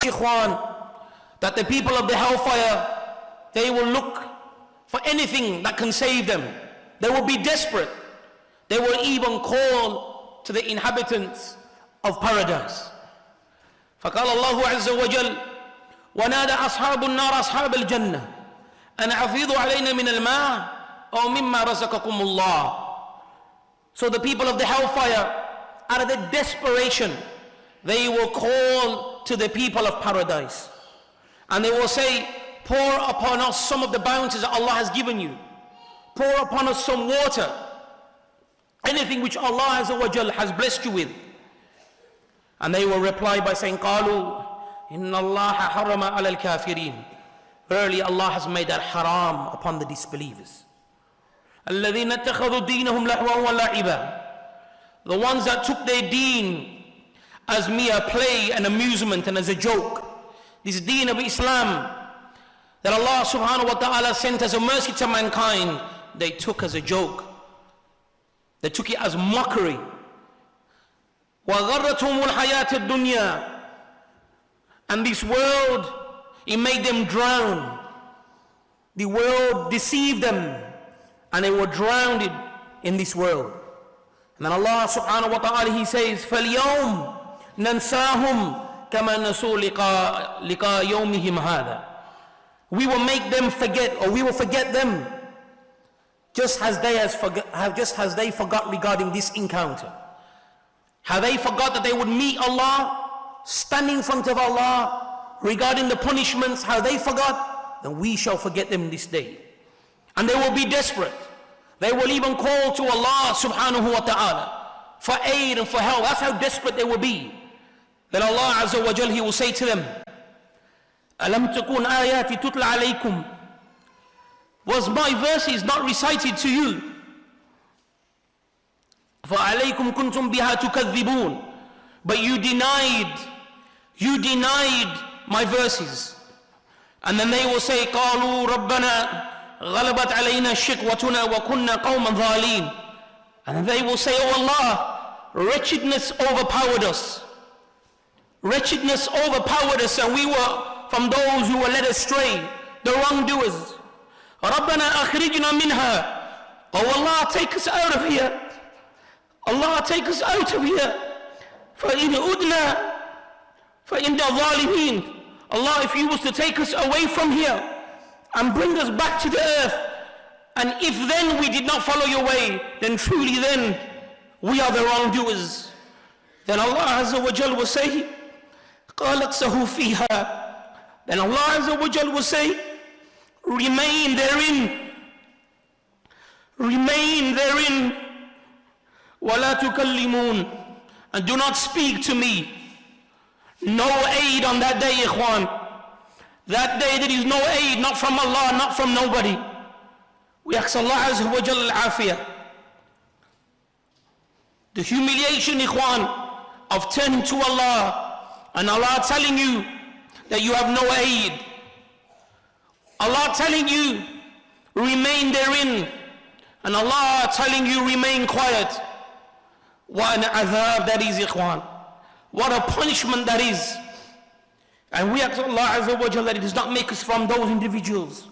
Ikhwan, that the people of the hellfire, they will look for anything that can save them. They will be desperate. They will even call to the inhabitants of paradise. فقال الله عز وجل ونادى أصحاب النار أصحاب الجنة أن أفيضوا علينا من الماء أو مما رزقكم الله. So the people of the hellfire, out of the desperation, they will call to the people of paradise. And they will say, pour upon us some of the bounties that Allah has given you. Pour upon us some water. Anything which Allah Azza wa Jal has blessed you with. And they will reply by saying, قَالُوا إِنَّ اللَّهَ حَرَمَ عَلَى الْكَافِرِينَ. Verily Allah has made that haram upon the disbelievers. الَّذِينَ اتَّخَذُوا دِينَهُمْ لَهْوًا وَلَعِبًا. The ones that took their deen as mere play and amusement and as a joke. This deen of Islam that Allah subhanahu wa ta'ala sent as a mercy to mankind, they took as a joke. They took it as mockery. وَغَرَّتْهُمُ الْحَيَاةِ الدُّنْيَا. And this world, it made them drown. The world deceived them and they were drowned in this world. And then Allah subhanahu wa ta'ala, He says, فَالْيَوْمِ نَنْسَاهُمْ كَمَا نَسُوا لِقَاءَ يَوْمِهِمْ هَذَا. We will make them forget, or we will forget them just as they forgot regarding this encounter. How they forgot that they would meet Allah, stand in front of Allah, regarding the punishments, how they forgot, then we shall forget them this day. And they will be desperate. They will even call to Allah subhanahu wa ta'ala for aid and for help. That's how desperate they will be. Then Allah Azza wa Jal, He will say to them, أَلَمْ تَكُنْ آيَاتِ تُتْلَ عَلَيْكُمْ. Was my verses not recited to you? فَعَلَيْكُمْ كُنْتُمْ بِهَا تُكَذِّبُونَ. But you denied my verses. And then they will say, قَالُوا رَبَّنَا غَلَبَتْ عَلَيْنَا شِقْوَتُنَا وَكُنَّا قَوْمًا ظَالِينَ. And they will say, oh Allah, wretchedness overpowered us. Wretchedness overpowered us, and we were from those who were led astray, the wrongdoers. رَبَّنَا أَخْرِجْنَا مِنْهَا. Oh Allah, take us out of here. Allah, take us out of here. فَإِنْ أُدْنَا فَإِنْ الظَّالِمِينَ. Allah, if you was to take us away from here and bring us back to the earth, and if then we did not follow your way, then truly then we are the wrongdoers. Then Allah Azza wa Jal will say, قَالَ اقْسَهُ فِيهَا. Then Allah Azza wa Jal will say, remain therein. Remain therein. وَلَا تُكَلِّمُونَ. And do not speak to me. No aid on that day, ikhwan. That day there is no aid, not from Allah, not from nobody. We ask Allah Azza wa Jal al-afiyah. The humiliation, ikhwan, of turning to Allah and Allah telling you that you have no aid. Allah telling you, remain therein. And Allah telling you, remain quiet. What an azab that is, ikhwan. What a punishment that is. And we ask Allah Azza wa Jal that He does not make us from those individuals